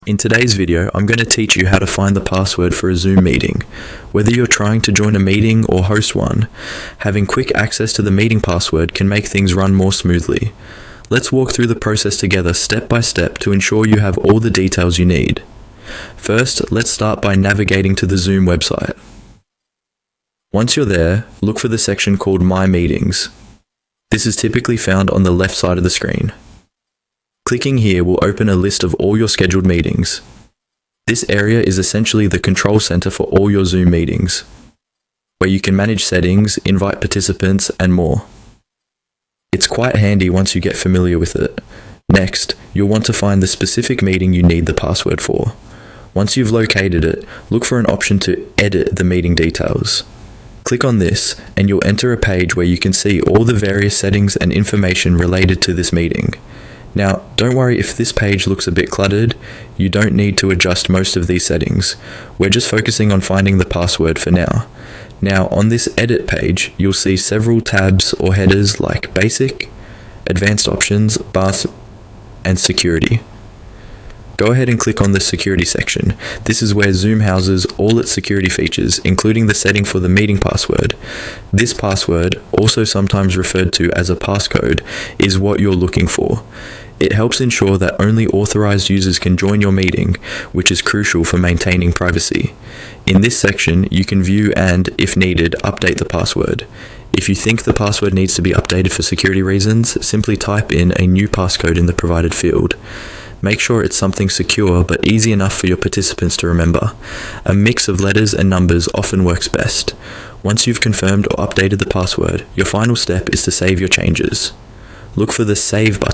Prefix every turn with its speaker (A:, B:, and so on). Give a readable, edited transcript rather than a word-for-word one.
A: In today's video, I'm going to teach you how to find the password for a Zoom meeting. Whether you're trying to join a meeting or host one, having quick access to the meeting password can make things run more smoothly. Let's walk through the process together step by step to ensure you have all the details you need. First, let's start by navigating to the Zoom website. Once you're there, look for the section called My Meetings. This is typically found on the left side of the screen. Clicking here will open a list of all your scheduled meetings. This area is essentially the control center for all your Zoom meetings, where you can manage settings, invite participants, and more. It's quite handy once you get familiar with it. Next, you'll want to find the specific meeting you need the password for. Once you've located it, look for an option to edit the meeting details. Click on this, and you'll enter a page where you can see all the various settings and information related to this meeting. Now, don't worry if this page looks a bit cluttered, you don't need to adjust most of these settings. We're just focusing on finding the password for now. Now, on this edit page, you'll see several tabs or headers like Basic, Advanced Options, Pass, and Security. Go ahead and click on the Security section. This is where Zoom houses all its security features, including the setting for the meeting password. This password, also sometimes referred to as a passcode, is what you're looking for. It helps ensure that only authorized users can join your meeting, which is crucial for maintaining privacy. In this section, you can view and, if needed, update the password. If you think the password needs to be updated for security reasons, simply type in a new passcode in the provided field. Make sure it's something secure but easy enough for your participants to remember. A mix of letters and numbers often works best. Once you've confirmed or updated the password, your final step is to save your changes. Look for the Save button